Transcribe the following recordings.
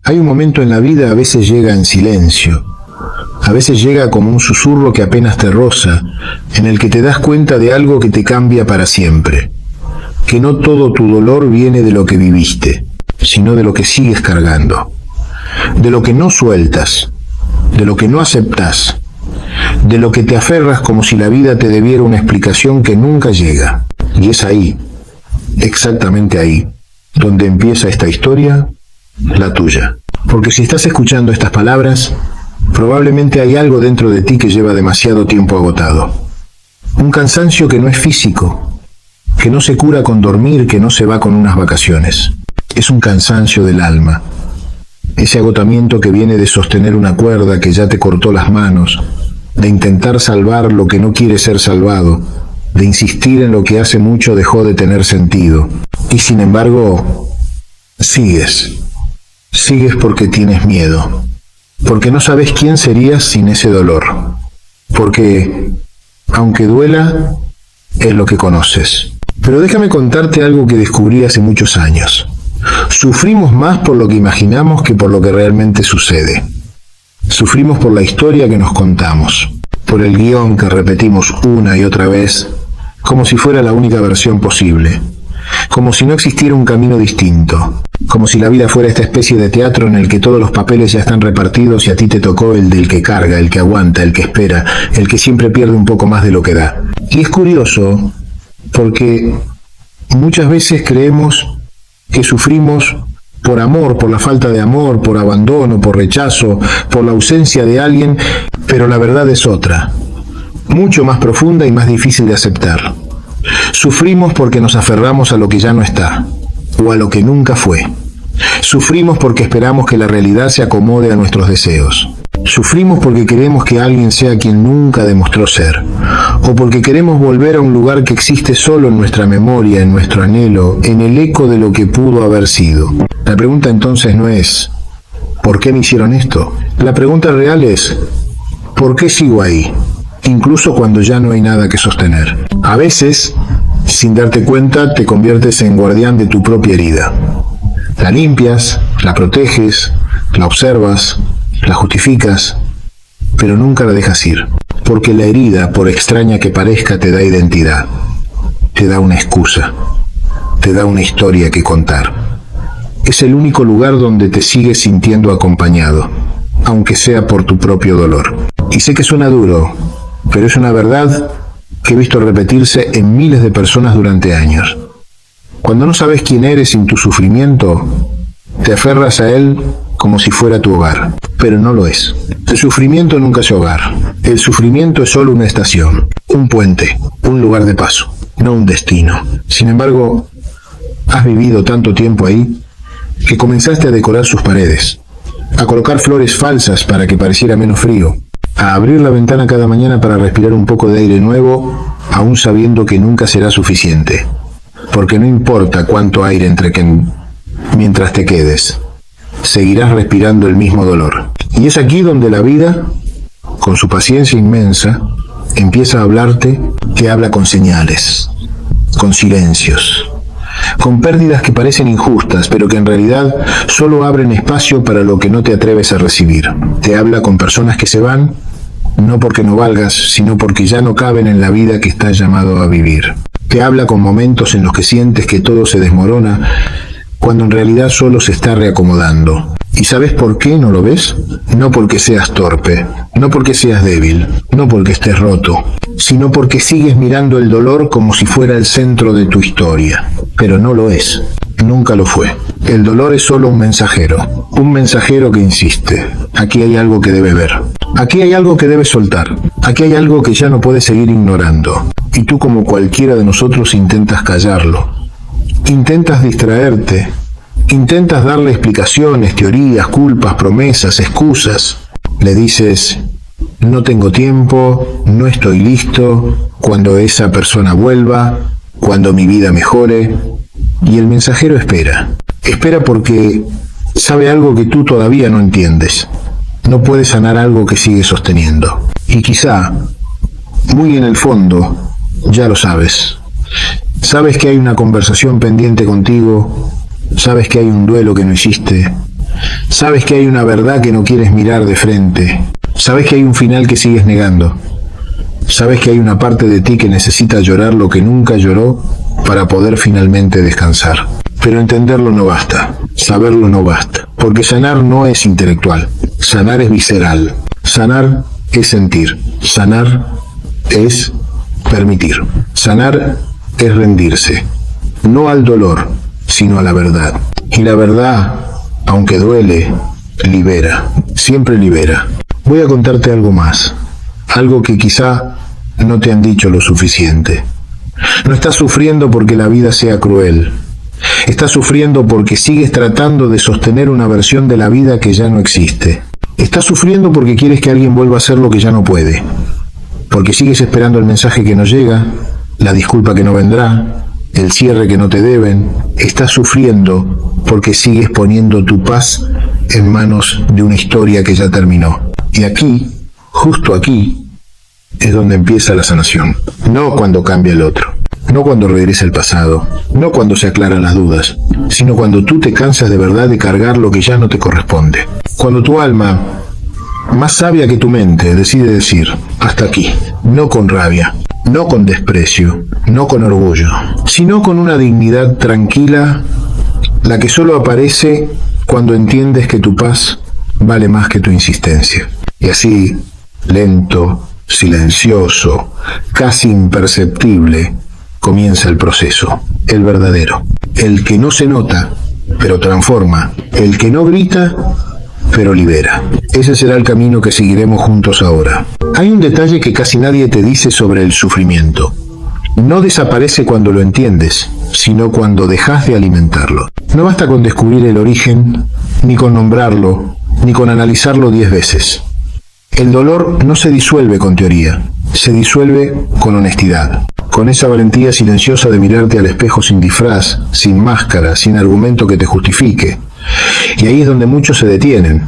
Hay un momento en la vida, a veces llega en silencio, a veces llega como un susurro que apenas te roza, en el que te das cuenta de algo que te cambia para siempre, que no todo tu dolor viene de lo que viviste, sino de lo que sigues cargando, de lo que no sueltas, de lo que no aceptas, de lo que te aferras como si la vida te debiera una explicación que nunca llega. Y es ahí, exactamente ahí, donde empieza esta historia, la tuya. Porque si estás escuchando estas palabras, probablemente hay algo dentro de ti que lleva demasiado tiempo agotado. Un cansancio que no es físico, que no se cura con dormir, que no se va con unas vacaciones. Es un cansancio del alma. Ese agotamiento que viene de sostener una cuerda que ya te cortó las manos, de intentar salvar lo que no quiere ser salvado, de insistir en lo que hace mucho dejó de tener sentido. Y sin embargo, sigues. Sigues porque tienes miedo. Porque no sabes quién serías sin ese dolor. Porque, aunque duela, es lo que conoces. Pero déjame contarte algo que descubrí hace muchos años. Sufrimos más por lo que imaginamos que por lo que realmente sucede. Sufrimos por la historia que nos contamos, por el guión que repetimos una y otra vez, como si fuera la única versión posible, como si no existiera un camino distinto, como si la vida fuera esta especie de teatro en el que todos los papeles ya están repartidos y a ti te tocó el del que carga, el que aguanta, el que espera, el que siempre pierde un poco más de lo que da. Y es curioso, porque muchas veces creemos que sufrimos por amor, por la falta de amor, por abandono, por rechazo, por la ausencia de alguien, pero la verdad es otra, mucho más profunda y más difícil de aceptar. Sufrimos porque nos aferramos a lo que ya no está, o a lo que nunca fue. Sufrimos porque esperamos que la realidad se acomode a nuestros deseos. Sufrimos porque queremos que alguien sea quien nunca demostró ser, o porque queremos volver a un lugar que existe solo en nuestra memoria, en nuestro anhelo, en el eco de lo que pudo haber sido. La pregunta entonces no es, ¿por qué me hicieron esto? La pregunta real es, ¿por qué sigo ahí? Incluso cuando ya no hay nada que sostener. A veces, sin darte cuenta, te conviertes en guardián de tu propia herida. La limpias, la proteges, la observas, la justificas, pero nunca la dejas ir. Porque la herida, por extraña que parezca, te da identidad, te da una excusa, te da una historia que contar. Es el único lugar donde te sigues sintiendo acompañado, aunque sea por tu propio dolor. Y sé que suena duro, pero es una verdad que he visto repetirse en miles de personas durante años. Cuando no sabes quién eres sin tu sufrimiento, te aferras a él como si fuera tu hogar, pero no lo es. El sufrimiento nunca es hogar. El sufrimiento es solo una estación, un puente, un lugar de paso, no un destino. Sin embargo, has vivido tanto tiempo ahí que comenzaste a decorar sus paredes, a colocar flores falsas para que pareciera menos frío, a abrir la ventana cada mañana para respirar un poco de aire nuevo, aún sabiendo que nunca será suficiente, porque no importa cuánto aire entre que mientras te quedes, seguirás respirando el mismo dolor. Y es aquí donde la vida, con su paciencia inmensa, empieza a hablarte, te habla con señales, con silencios, con pérdidas que parecen injustas, pero que en realidad solo abren espacio para lo que no te atreves a recibir. Te habla con personas que se van, no porque no valgas, sino porque ya no caben en la vida que estás llamado a vivir. Te habla con momentos en los que sientes que todo se desmorona, cuando en realidad solo se está reacomodando. ¿Y sabes por qué no lo ves? No porque seas torpe, no porque seas débil, no porque estés roto, sino porque sigues mirando el dolor como si fuera el centro de tu historia. Pero no lo es, nunca lo fue. El dolor es solo un mensajero que insiste. Aquí hay algo que debe ver, aquí hay algo que debe soltar, aquí hay algo que ya no puedes seguir ignorando. Y tú, como cualquiera de nosotros, intentas callarlo, intentas distraerte, intentas darle explicaciones, teorías, culpas, promesas, excusas. Le dices, no tengo tiempo, no estoy listo, cuando esa persona vuelva, cuando mi vida mejore. Y el mensajero espera. Espera porque sabe algo que tú todavía no entiendes. No puede sanar algo que sigue sosteniendo. Y quizá, muy en el fondo, ya lo sabes. Sabes que hay una conversación pendiente contigo, sabes que hay un duelo que no hiciste, Sabes que hay una verdad que no quieres mirar de frente. Sabes que hay un final que sigues negando. Sabes que hay una parte de ti que necesita llorar lo que nunca lloró para poder finalmente descansar. Pero entenderlo no basta, saberlo no basta, porque sanar no es intelectual, sanar es visceral, sanar es sentir, sanar es permitir, sanar es rendirse, no al dolor, sino a la verdad. Y la verdad, aunque duele, libera, siempre libera. Voy a contarte algo más, algo que quizá no te han dicho lo suficiente. No estás sufriendo porque la vida sea cruel. Estás sufriendo porque sigues tratando de sostener una versión de la vida que ya no existe. Estás sufriendo porque quieres que alguien vuelva a hacer lo que ya no puede. Porque sigues esperando el mensaje que no llega, la disculpa que no vendrá, el cierre que no te deben. Estás sufriendo porque sigues poniendo tu paz en manos de una historia que ya terminó. Y aquí, justo aquí, es donde empieza la sanación. No cuando cambia el otro. No cuando regresa el pasado, no cuando se aclaran las dudas, sino cuando tú te cansas de verdad de cargar lo que ya no te corresponde. Cuando tu alma, más sabia que tu mente, decide decir, hasta aquí, no con rabia, no con desprecio, no con orgullo, sino con una dignidad tranquila, la que solo aparece cuando entiendes que tu paz vale más que tu insistencia. Y así, lento, silencioso, casi imperceptible, comienza el proceso, el verdadero, el que no se nota, pero transforma, el que no grita, pero libera. Ese será el camino que seguiremos juntos ahora. Hay un detalle que casi nadie te dice sobre el sufrimiento. No desaparece cuando lo entiendes, sino cuando dejas de alimentarlo. No basta con descubrir el origen, ni con nombrarlo, ni con analizarlo 10 veces. El dolor no se disuelve con teoría, se disuelve con honestidad. Con esa valentía silenciosa de mirarte al espejo sin disfraz, sin máscara, sin argumento que te justifique. Y ahí es donde muchos se detienen,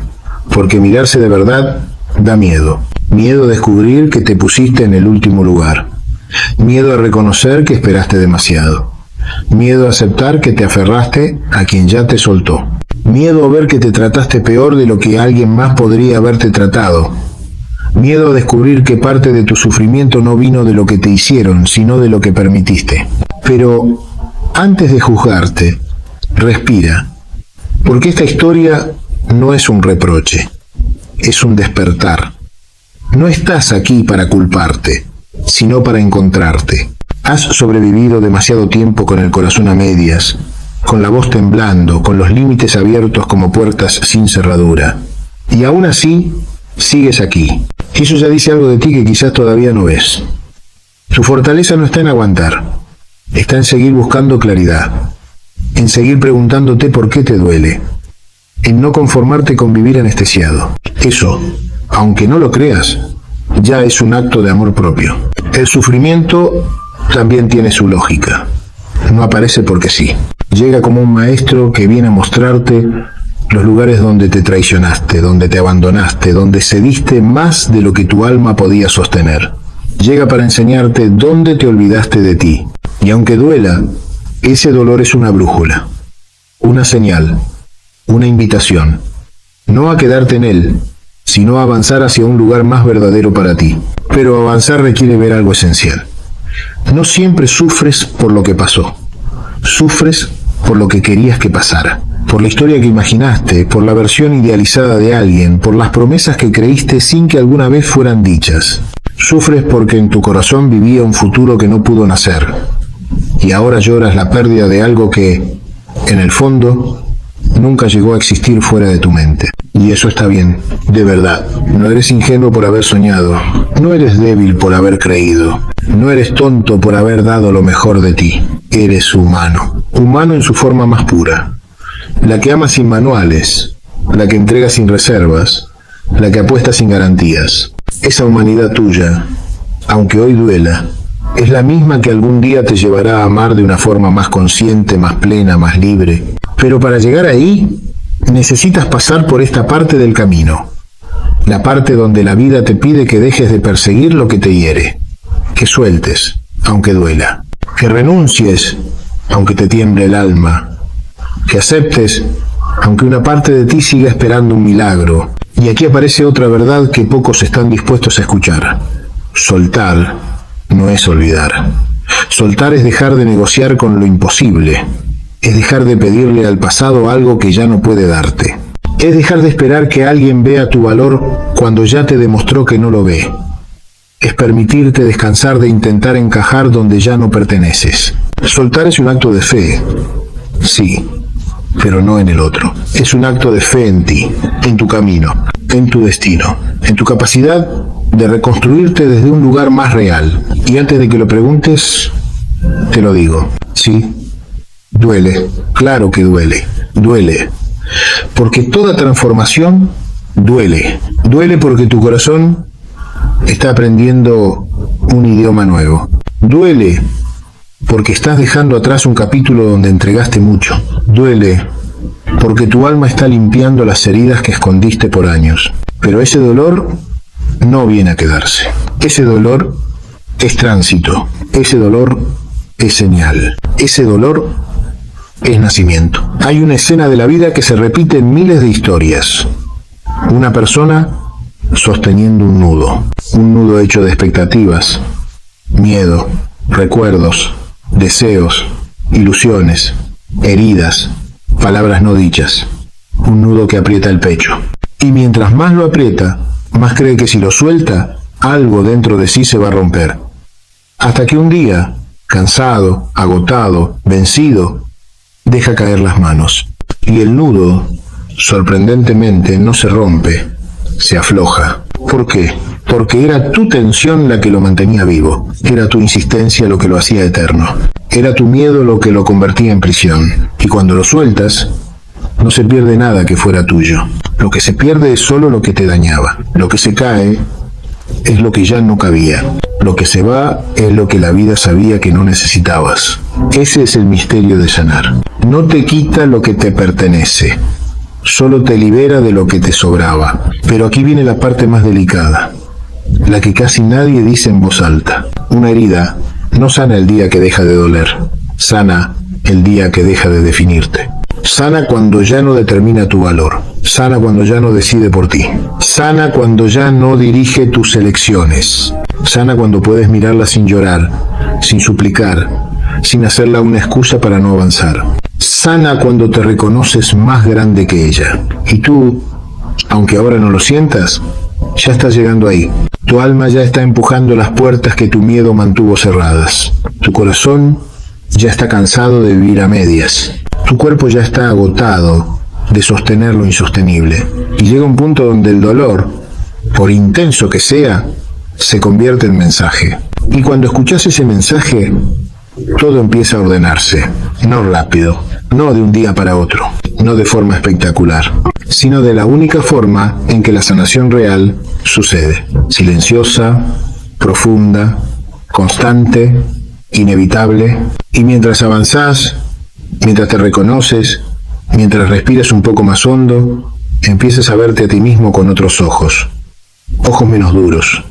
porque mirarse de verdad da miedo. Miedo a descubrir que te pusiste en el último lugar. Miedo a reconocer que esperaste demasiado. Miedo a aceptar que te aferraste a quien ya te soltó. Miedo a ver que te trataste peor de lo que alguien más podría haberte tratado. Miedo a descubrir que parte de tu sufrimiento no vino de lo que te hicieron, sino de lo que permitiste. Pero antes de juzgarte, respira, porque esta historia no es un reproche, es un despertar. No estás aquí para culparte, sino para encontrarte. Has sobrevivido demasiado tiempo con el corazón a medias, con la voz temblando, con los límites abiertos como puertas sin cerradura. Y aún así, sigues aquí. Y eso ya dice algo de ti que quizás todavía no ves. Tu fortaleza no está en aguantar, está en seguir buscando claridad, en seguir preguntándote por qué te duele, en no conformarte con vivir anestesiado. Eso, aunque no lo creas, ya es un acto de amor propio. El sufrimiento también tiene su lógica. No aparece porque sí. Llega como un maestro que viene a mostrarte los lugares donde te traicionaste, donde te abandonaste, donde cediste más de lo que tu alma podía sostener. Llega para enseñarte dónde te olvidaste de ti. Y aunque duela, ese dolor es una brújula, una señal, una invitación. No a quedarte en él, sino a avanzar hacia un lugar más verdadero para ti. Pero avanzar requiere ver algo esencial. No siempre sufres por lo que pasó. Sufres por lo que querías que pasara. Por la historia que imaginaste, por la versión idealizada de alguien, por las promesas que creíste sin que alguna vez fueran dichas. Sufres porque en tu corazón vivía un futuro que no pudo nacer. Y ahora lloras la pérdida de algo que, en el fondo, nunca llegó a existir fuera de tu mente. Y eso está bien, de verdad. No eres ingenuo por haber soñado. No eres débil por haber creído. No eres tonto por haber dado lo mejor de ti. Eres humano. Humano en su forma más pura. La que ama sin manuales, la que entrega sin reservas, la que apuesta sin garantías. Esa humanidad tuya, aunque hoy duela, es la misma que algún día te llevará a amar de una forma más consciente, más plena, más libre. Pero para llegar ahí, necesitas pasar por esta parte del camino. La parte donde la vida te pide que dejes de perseguir lo que te hiere. Que sueltes, aunque duela. Que renuncies, aunque te tiemble el alma. Que aceptes aunque una parte de ti siga esperando un milagro. Y aquí aparece otra verdad que pocos están dispuestos a escuchar. Soltar no es olvidar. Soltar es dejar de negociar con lo imposible. Es dejar de pedirle al pasado algo que ya no puede darte. Es dejar de esperar que alguien vea tu valor cuando ya te demostró que no lo ve. Es permitirte descansar de intentar encajar donde ya no perteneces. Soltar es un acto de fe, sí, pero no en el otro. Es un acto de fe en ti, en tu camino, en tu destino, en tu capacidad de reconstruirte desde un lugar más real. Y antes de que lo preguntes, te lo digo, sí, duele, claro que duele, duele. Porque toda transformación duele. Duele porque tu corazón está aprendiendo un idioma nuevo. Duele porque estás dejando atrás un capítulo donde entregaste mucho. Duele porque tu alma está limpiando las heridas que escondiste por años. Pero ese dolor no viene a quedarse. Ese dolor es tránsito. Ese dolor es señal. Ese dolor es nacimiento. Hay una escena de la vida que se repite en miles de historias. Una persona sosteniendo un nudo hecho de expectativas, miedo, recuerdos, deseos, ilusiones, heridas, palabras no dichas, un nudo que aprieta el pecho. Y mientras más lo aprieta, más cree que si lo suelta, algo dentro de sí se va a romper. Hasta que un día, cansado, agotado, vencido, deja caer las manos. Y el nudo, sorprendentemente, no se rompe, se afloja. ¿Por qué? Porque era tu tensión la que lo mantenía vivo. Era tu insistencia lo que lo hacía eterno. Era tu miedo lo que lo convertía en prisión. Y cuando lo sueltas, no se pierde nada que fuera tuyo. Lo que se pierde es solo lo que te dañaba. Lo que se cae es lo que ya no cabía. Lo que se va es lo que la vida sabía que no necesitabas. Ese es el misterio de sanar. No te quita lo que te pertenece. Solo te libera de lo que te sobraba. Pero aquí viene la parte más delicada, la que casi nadie dice en voz alta. Una herida no sana el día que deja de doler, sana el día que deja de definirte. Sana cuando ya no determina tu valor, sana cuando ya no decide por ti, sana cuando ya no dirige tus elecciones, sana cuando puedes mirarla sin llorar, sin suplicar, sin hacerla una excusa para no avanzar. Sana cuando te reconoces más grande que ella. Y tú, aunque ahora no lo sientas, ya estás llegando ahí. Tu alma ya está empujando las puertas que tu miedo mantuvo cerradas. Tu corazón ya está cansado de vivir a medias. Tu cuerpo ya está agotado de sostener lo insostenible. Y llega un punto donde el dolor, por intenso que sea, se convierte en mensaje. Y cuando escuchas ese mensaje, todo empieza a ordenarse. No rápido, no de un día para otro, no de forma espectacular, sino de la única forma en que la sanación real sucede. Silenciosa, profunda, constante, inevitable. Y mientras avanzás, mientras te reconoces, mientras respiras un poco más hondo, empiezas a verte a ti mismo con otros ojos. Ojos menos duros,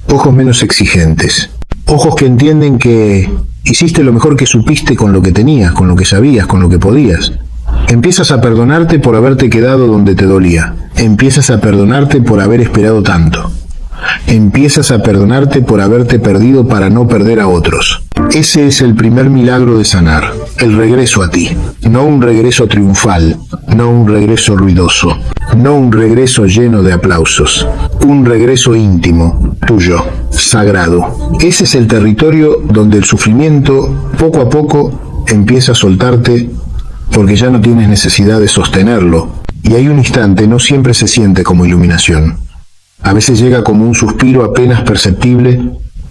ojos menos exigentes, ojos que entienden que hiciste lo mejor que supiste con lo que tenías, con lo que sabías, con lo que podías. Empiezas a perdonarte por haberte quedado donde te dolía. Empiezas a perdonarte por haber esperado tanto. Empiezas a perdonarte por haberte perdido para no perder a otros. Ese es el primer milagro de sanar, el regreso a ti. No un regreso triunfal, no un regreso ruidoso, no un regreso lleno de aplausos. Un regreso íntimo, tuyo, sagrado. Ese es el territorio donde el sufrimiento, poco a poco, empieza a soltarte porque ya no tienes necesidad de sostenerlo. Y hay un instante, no siempre se siente como iluminación. A veces llega como un suspiro apenas perceptible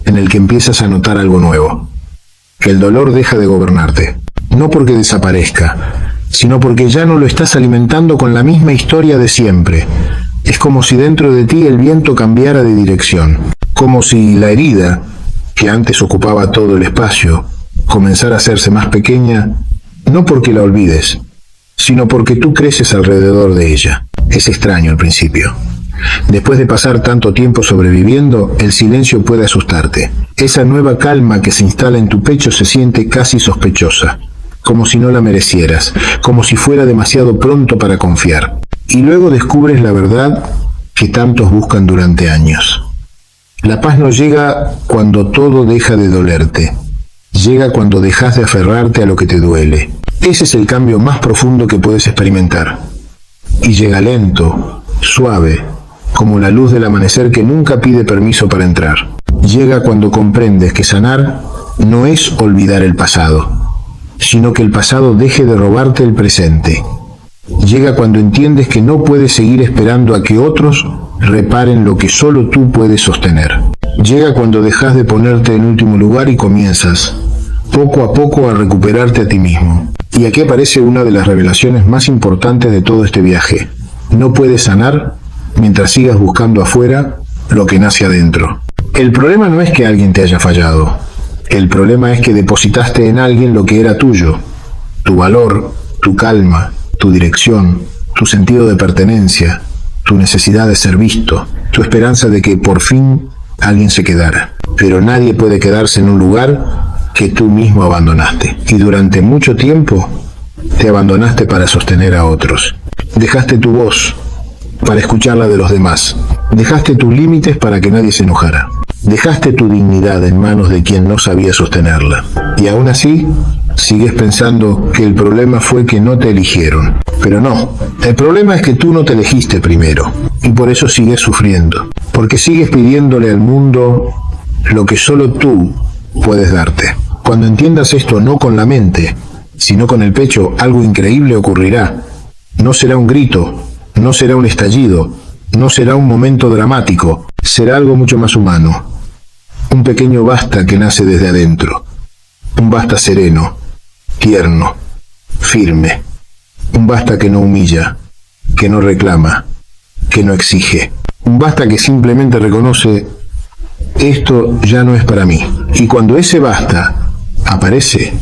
en el que empiezas a notar algo nuevo. Que el dolor deja de gobernarte. No porque desaparezca, sino porque ya no lo estás alimentando con la misma historia de siempre. Es como si dentro de ti el viento cambiara de dirección. Como si la herida, que antes ocupaba todo el espacio, comenzara a hacerse más pequeña, no porque la olvides, sino porque tú creces alrededor de ella. Es extraño al principio. Después de pasar tanto tiempo sobreviviendo, el silencio puede asustarte. Esa nueva calma que se instala en tu pecho se siente casi sospechosa. como si no la merecieras, como si fuera demasiado pronto para confiar. Y luego descubres la verdad que tantos buscan durante años. La paz no llega cuando todo deja de dolerte. Llega cuando dejas de aferrarte a lo que te duele. Ese es el cambio más profundo que puedes experimentar. Y llega lento, suave, como la luz del amanecer que nunca pide permiso para entrar. Llega cuando comprendes que sanar no es olvidar el pasado, sino que el pasado deje de robarte el presente. Llega cuando entiendes que no puedes seguir esperando a que otros reparen lo que solo tú puedes sostener. Llega cuando dejas de ponerte en último lugar y comienzas, poco a poco, a recuperarte a ti mismo. Y aquí aparece una de las revelaciones más importantes de todo este viaje. No puedes sanar mientras sigas buscando afuera lo que nace adentro. El problema no es que alguien te haya fallado. El problema es que depositaste en alguien lo que era tuyo. Tu valor, tu calma, tu dirección, tu sentido de pertenencia, tu necesidad de ser visto, tu esperanza de que por fin alguien se quedara. Pero nadie puede quedarse en un lugar que tú mismo abandonaste. Y durante mucho tiempo te abandonaste para sostener a otros. Dejaste tu voz para escuchar la de los demás. Dejaste tus límites para que nadie se enojara. Dejaste tu dignidad en manos de quien no sabía sostenerla. Y aún así, sigues pensando que el problema fue que no te eligieron. Pero no, el problema es que tú no te elegiste primero. Y por eso sigues sufriendo. Porque sigues pidiéndole al mundo lo que solo tú puedes darte. Cuando entiendas esto no con la mente, sino con el pecho, algo increíble ocurrirá. No será un grito, no será un estallido, no será un momento dramático, será algo mucho más humano. Un pequeño basta que nace desde adentro. Un basta sereno, tierno, firme. Un basta que no humilla, que no reclama, que no exige. Un basta que simplemente reconoce: esto ya no es para mí. Y cuando ese basta aparece,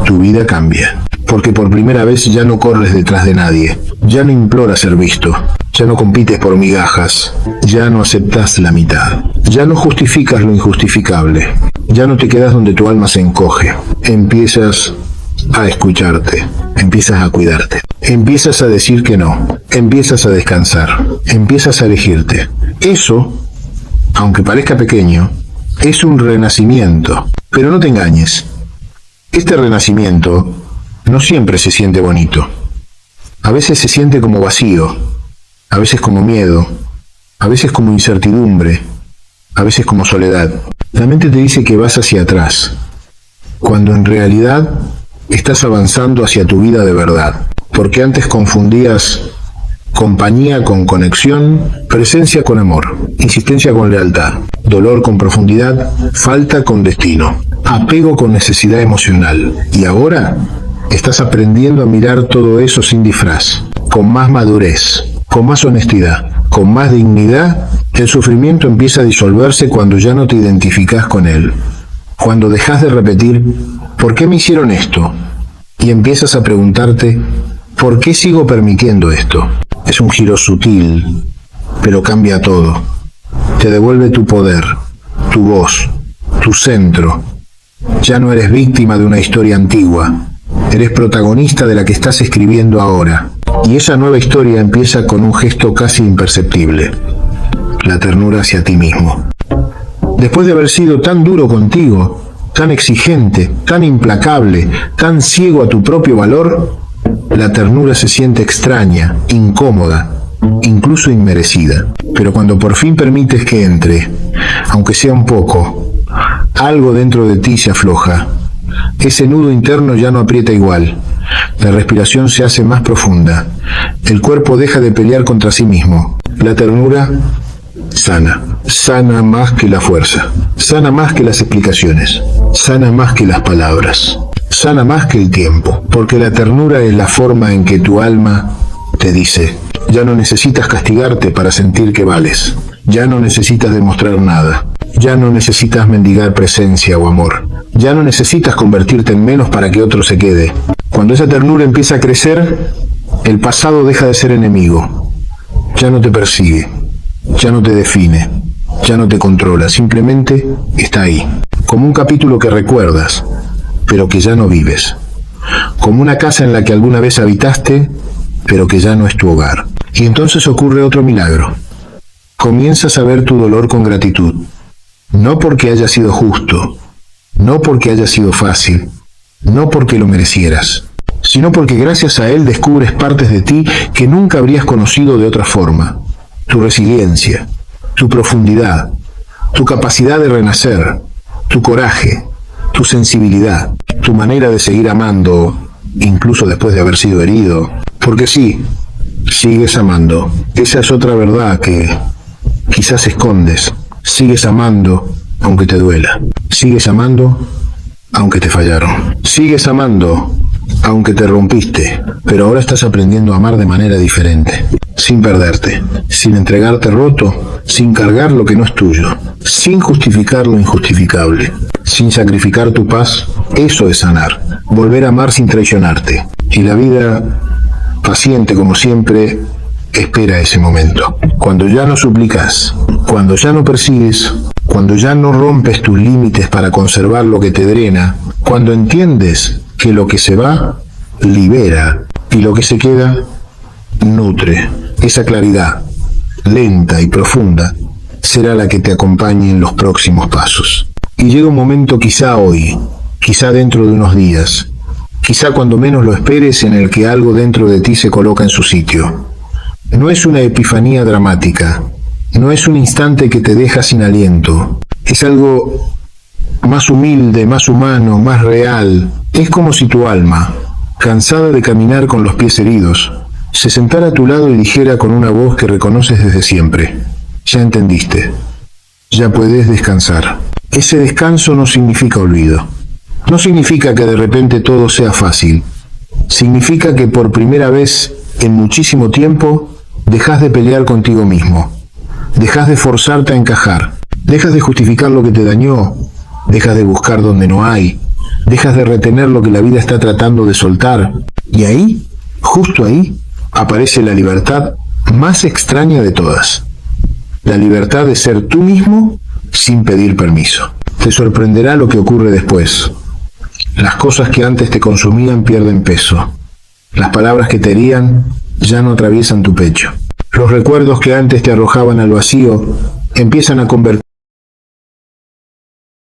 tu vida cambia. Porque por primera vez ya no corres detrás de nadie, ya no imploras ser visto, ya no compites por migajas, ya no aceptas la mitad, ya no justificas lo injustificable, ya no te quedas donde tu alma se encoge. Empiezas a escucharte, empiezas a cuidarte, empiezas a decir que no, empiezas a descansar, empiezas a elegirte. Eso, aunque parezca pequeño, es un renacimiento. Pero no te engañes, este renacimiento no siempre se siente bonito. A veces se siente como vacío, a veces como miedo, a veces como incertidumbre, a veces como soledad. La mente te dice que vas hacia atrás, cuando en realidad estás avanzando hacia tu vida de verdad. Porque antes confundías compañía con conexión, presencia con amor, insistencia con lealtad, dolor con profundidad, falta con destino, apego con necesidad emocional. Y ahora estás aprendiendo a mirar todo eso sin disfraz, con más madurez, con más honestidad, con más dignidad. El sufrimiento empieza a disolverse cuando ya no te identificas con él. Cuando dejas de repetir: ¿por qué me hicieron esto? Y empiezas a preguntarte: ¿por qué sigo permitiendo esto? Es un giro sutil, pero cambia todo. Te devuelve tu poder, tu voz, tu centro. Ya no eres víctima de una historia antigua. Eres protagonista de la que estás escribiendo ahora. Y esa nueva historia empieza con un gesto casi imperceptible: la ternura hacia ti mismo. Después de haber sido tan duro contigo, tan exigente, tan implacable, tan ciego a tu propio valor, la ternura se siente extraña, incómoda, incluso inmerecida. Pero cuando por fin permites que entre, aunque sea un poco, algo dentro de ti se afloja. Ese nudo interno ya no aprieta igual. La respiración se hace más profunda. El cuerpo deja de pelear contra sí mismo. La ternura sana. Sana más que la fuerza. Sana más que las explicaciones. Sana más que las palabras. Sana más que el tiempo. Porque la ternura es la forma en que tu alma te dice: ya no necesitas castigarte para sentir que vales. Ya no necesitas demostrar nada. Ya no necesitas mendigar presencia o amor. Ya no necesitas convertirte en menos para que otro se quede. Cuando esa ternura empieza a crecer, el pasado deja de ser enemigo. Ya no te persigue. Ya no te define. Ya no te controla. Simplemente está ahí. Como un capítulo que recuerdas, pero que ya no vives. como una casa en la que alguna vez habitaste, pero que ya no es tu hogar. Y entonces ocurre otro milagro. Comienzas a ver tu dolor con gratitud, no porque haya sido justo, no porque haya sido fácil, no porque lo merecieras, sino porque gracias a él descubres partes de ti que nunca habrías conocido de otra forma. Tu resiliencia, tu profundidad, tu capacidad de renacer, tu coraje, tu sensibilidad, tu manera de seguir amando, incluso después de haber sido herido. Porque sí, sigues amando. Esa es otra verdad que quizás escondes. Sigues amando aunque te duela. Sigues amando aunque te fallaron. Sigues amando aunque te rompiste, pero ahora estás aprendiendo a amar de manera diferente, sin perderte, sin entregarte roto, sin cargar lo que no es tuyo, sin justificar lo injustificable, sin sacrificar tu paz. Eso es sanar, volver a amar sin traicionarte. Y la vida, paciente como siempre, espera ese momento. Cuando ya no suplicas, cuando ya no persigues, cuando ya no rompes tus límites para conservar lo que te drena, cuando entiendes que lo que se va, libera, y lo que se queda, nutre. Esa claridad, lenta y profunda, será la que te acompañe en los próximos pasos. Y llega un momento, quizá hoy, quizá dentro de unos días, quizá cuando menos lo esperes, en el que algo dentro de ti se coloca en su sitio. No es una epifanía dramática, no es un instante que te deja sin aliento, es algo más humilde, más humano, más real. Es como si tu alma, cansada de caminar con los pies heridos, se sentara a tu lado y dijera con una voz que reconoces desde siempre: ya entendiste, ya puedes descansar. Ese descanso no significa olvido, no significa que de repente todo sea fácil, significa que por primera vez en muchísimo tiempo dejas de pelear contigo mismo, dejas de forzarte a encajar, dejas de justificar lo que te dañó, dejas de buscar donde no hay, dejas de retener lo que la vida está tratando de soltar. Y ahí, justo ahí, aparece la libertad más extraña de todas. La libertad de ser tú mismo sin pedir permiso. Te sorprenderá lo que ocurre después. Las cosas que antes te consumían pierden peso. Las palabras que te herían ya no atraviesan tu pecho. Los recuerdos que antes te arrojaban al vacío empiezan a convertirse